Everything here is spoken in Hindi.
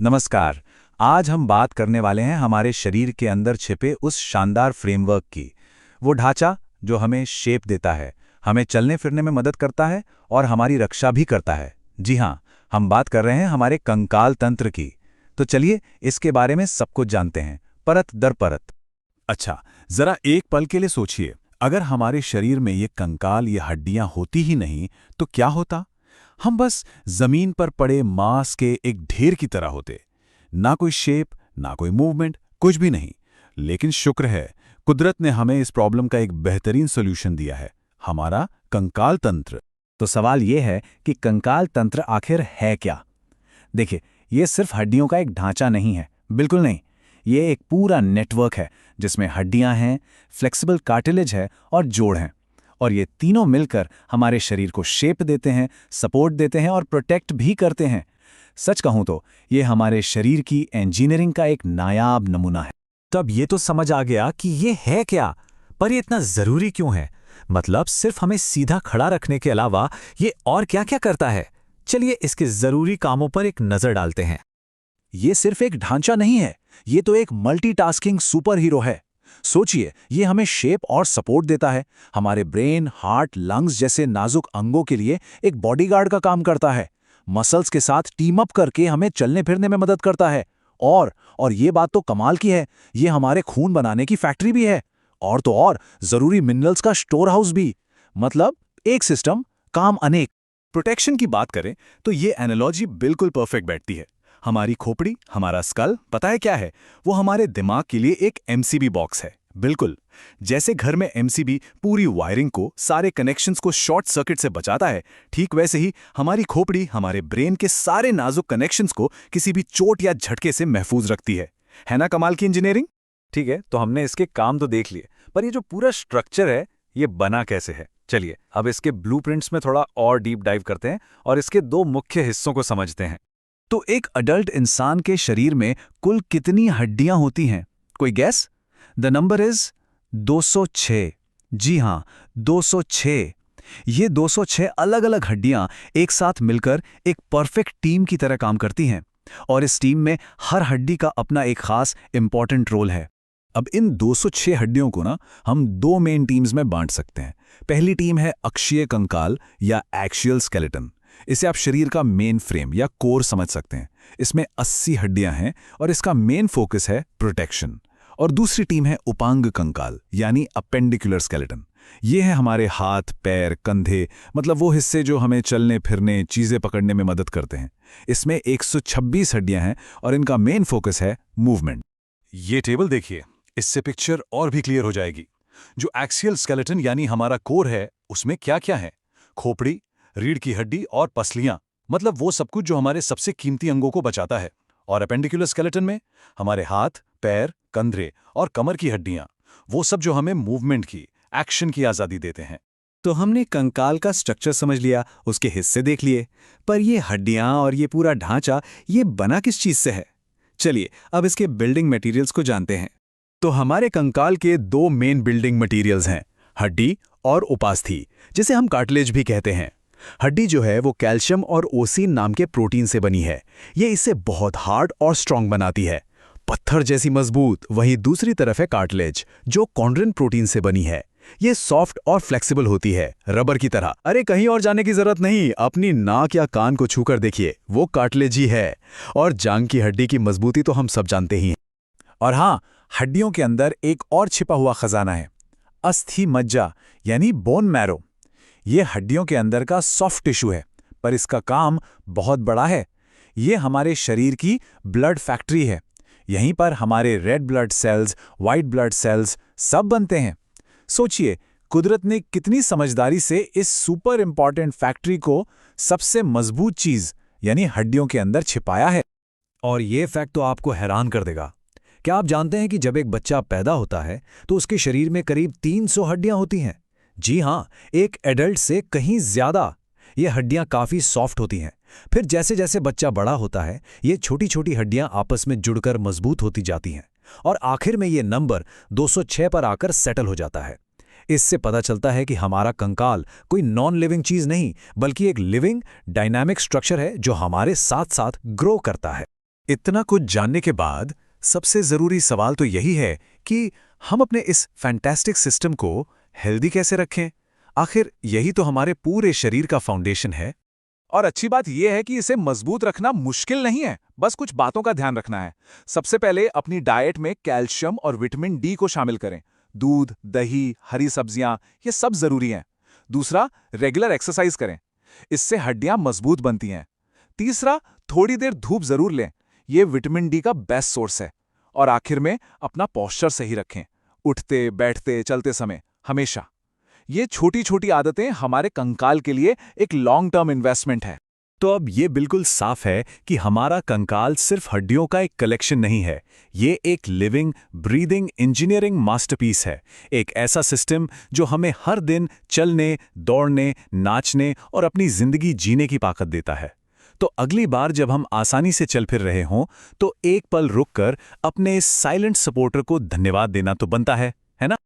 नमस्कार। आज हम बात करने वाले हैं हमारे शरीर के अंदर छिपे उस शानदार फ्रेमवर्क की। वो ढांचा जो हमें शेप देता है, हमें चलने फिरने में मदद करता है और हमारी रक्षा भी करता है। जी हाँ, हम बात कर रहे हैं हमारे कंकाल तंत्र की। तो चलिए इसके बारे में सब कुछ जानते हैं, परत दर परत। अच्छा, जरा एक पल के लिए सोचिए, अगर हमारे शरीर में ये कंकाल, ये हड्डियां होती ही नहीं तो क्या होता? हम बस जमीन पर पड़े मांस के एक ढेर की तरह होते। ना कोई शेप, ना कोई मूवमेंट, कुछ भी नहीं। लेकिन शुक्र है, कुदरत ने हमें इस प्रॉब्लम का एक बेहतरीन सॉल्यूशन दिया है, हमारा कंकाल तंत्र। तो सवाल ये है कि कंकाल तंत्र आखिर है क्या? देखिए, ये सिर्फ हड्डियों का एक ढांचा नहीं है, बिल्कुल नहीं। ये एक पूरा नेटवर्क है जिसमें हड्डियां हैं, फ्लेक्सिबल कार्टिलेज है और जोड़ हैं। और ये तीनों मिलकर हमारे शरीर को शेप देते हैं, सपोर्ट देते हैं और प्रोटेक्ट भी करते हैं। सच कहूं तो ये हमारे शरीर की इंजीनियरिंग का एक नायाब नमूना है। तब ये तो समझ आ गया कि ये है क्या, पर ये इतना जरूरी क्यों है? मतलब सिर्फ हमें सीधा खड़ा रखने के अलावा ये और क्या-क्या करता है? चलिए इसके जरूरी कामों पर एक नजर डालते हैं। ये सिर्फ एक ढांचा नहीं है, ये तो एक मल्टीटास्किंग सुपर हीरो है। सोचिए, ये हमें शेप और सपोर्ट देता है, हमारे ब्रेन, हार्ट, लंग्स जैसे नाजुक अंगों के लिए एक बॉडीगार्ड का काम करता है। मसल्स के साथ टीम अप करके हमें चलने फिरने में मदद करता है। और ये बात तो कमाल की है, ये हमारे खून बनाने की फैक्ट्री भी है। और तो और जरूरी मिनरल्स का स्टोर हाउस भी। मतलब एक सिस्टम, काम अनेक। प्रोटेक्शन की बात करें तो ये एनालॉजी बिल्कुल परफेक्ट बैठती है। हमारी खोपड़ी, हमारा स्कल, पता है क्या है? वो हमारे दिमाग के लिए एक एमसीबी बॉक्स है। बिल्कुल, जैसे घर में एमसीबी पूरी वायरिंग को, सारे कनेक्शंस को शॉर्ट सर्किट से बचाता है, ठीक वैसे ही हमारी खोपड़ी हमारे ब्रेन के सारे नाजुक कनेक्शंस को किसी भी चोट या झटके से महफूज रखती है ना कमाल की इंजीनियरिंग? ठीक है, तो हमने इसके काम तो देख लिए, पर ये जो पूरा स्ट्रक्चर है ये बना कैसे है? चलिए अब इसके ब्लूप्रिंट्स में थोड़ा और डीप डाइव करते हैं और इसके दो मुख्य हिस्सों को समझते हैं। तो एक अडल्ट इंसान के शरीर में कुल कितनी हड्डियां होती हैं? कोई गैस? The number is 206। जी हाँ, 206। ये 206 अलग अलग हड्डियां एक साथ मिलकर एक परफेक्ट टीम की तरह काम करती हैं। और इस टीम में हर हड्डी का अपना एक खास इंपॉर्टेंट रोल है। अब इन 206 हड्डियों को ना हम दो मेन टीम्स में बांट सकते हैं। पहली टीम है अक्षीय कंकाल या एक्सियल स्केलेटन। इसे आप शरीर का मेन फ्रेम या कोर समझ सकते हैं। इसमें 80 हड्डियां हैं और इसका मेन फोकस है प्रोटेक्शन। और दूसरी टीम है उपांग कंकाल यानी अपेंडिकुलर स्केलेटन। ये है हमारे हाथ, पैर, कंधे, मतलब वो हिस्से जो हमें चलने फिरने, चीजें पकड़ने में मदद करते हैं। इसमें 126 हड्डियां हैं और इनका मेन फोकस है मूवमेंट। ये टेबल देखिए, इससे पिक्चर और भी क्लियर हो जाएगी। जो एक्सियल स्केलेटन यानी हमारा कोर है, उसमें क्या क्या है? खोपड़ी, रीढ़ की हड्डी और पसलियां, मतलब वो सब कुछ जो हमारे सबसे कीमती अंगों को बचाता है। और अपेंडिकुलर स्केलेटन में हमारे हाथ, पैर, कंधे और कमर की हड्डियां, वो सब जो हमें मूवमेंट की, एक्शन की आजादी देते हैं। तो हमने कंकाल का स्ट्रक्चर समझ लिया, उसके हिस्से देख लिए, पर ये हड्डियां और ये पूरा ढांचा, ये बना किस चीज से है? चलिए अब इसके बिल्डिंग मटेरियल्स को जानते हैं। तो हमारे कंकाल के दो मेन बिल्डिंग मटेरियल्स हैं, हड्डी और उपास्थि, जिसे हम कार्टिलेज भी कहते हैं। हड्डी जो है वो कैल्शियम और ओसीन नाम के प्रोटीन से बनी है। ये इसे बहुत हार्ड और स्ट्रांग बनाती है, पत्थर जैसी मजबूत। वहीं दूसरी तरफ है कार्टिलेज, जो कॉन्ड्रिन प्रोटीन से बनी है। ये सॉफ्ट और फ्लेक्सिबल होती है, रबर की तरह। अरे कहीं और जाने की जरूरत नहीं, अपनी नाक या कान को छूकर देखिए, वो कार्टिलेज ही है। और जांग की हड्डी की मजबूती तो हम सब जानते ही हैं। और हाँ, हड्डियों के अंदर एक और छिपा हुआ खजाना है, अस्थि मज्जा यानी बोन मैरो। ये हड्डियों के अंदर का सॉफ्ट टिश्यू है, पर इसका काम बहुत बड़ा है। ये हमारे शरीर की ब्लड फैक्ट्री है। यहीं पर हमारे red blood cells, white blood cells सब बनते हैं। सोचिए, कुदरत ने कितनी समझदारी से इस सुपर इंपॉर्टेंट फैक्ट्री को सबसे मजबूत चीज यानी हड्डियों के अंदर छिपाया है। और ये फैक्ट तो आपको हैरान कर देगा। क्या आप जानते हैं कि जब एक बच्चा पैदा होता है तो उसके शरीर में करीब 300 हड्डियां होती हैं? जी हाँ, एक एडल्ट से कहीं ज्यादा। ये हड्डियां काफी सॉफ्ट होती हैं। फिर जैसे जैसे बच्चा बड़ा होता है, ये छोटी छोटी हड्डियां आपस में जुड़कर मजबूत होती जाती हैं और आखिर में ये नंबर 206 पर आकर सेटल हो जाता है। इससे पता चलता है कि हमारा कंकाल कोई नॉन लिविंग चीज नहीं, बल्कि एक लिविंग डायनामिक स्ट्रक्चर है जो हमारे साथ साथ ग्रो करता है। इतना कुछ जानने के बाद सबसे ज़रूरी सवाल तो यही है कि हम अपने इस फैंटास्टिक सिस्टम को हेल्दी कैसे रखें। आखिर यही तो हमारे पूरे शरीर का फाउंडेशन है। और अच्छी बात यह है कि इसे मजबूत रखना मुश्किल नहीं है, बस कुछ बातों का ध्यान रखना है। सबसे पहले अपनी डाइट में कैल्शियम और विटामिन डी को शामिल करें। दूध, दही, हरी सब्जियां, ये सब जरूरी हैं। दूसरा, रेगुलर एक्सरसाइज करें, इससे हड्डियां मजबूत बनती हैं। तीसरा, थोड़ी देर धूप जरूर लें, ये विटामिन डी का बेस्ट सोर्स है। और आखिर में अपना पोस्चर सही रखें, उठते बैठते चलते समय हमेशा। ये छोटी छोटी आदतें हमारे कंकाल के लिए एक लॉन्ग टर्म इन्वेस्टमेंट है। तो अब ये बिल्कुल साफ है कि हमारा कंकाल सिर्फ हड्डियों का एक कलेक्शन नहीं है, ये एक लिविंग, ब्रीदिंग इंजीनियरिंग मास्टरपीस है। एक ऐसा सिस्टम जो हमें हर दिन चलने, दौड़ने, नाचने और अपनी जिंदगी जीने की ताकत देता है। तो अगली बार जब हम आसानी से चल फिर रहे हों, तो एक पल रुककर अपने इस साइलेंट सपोर्टर को धन्यवाद देना तो बनता है ना?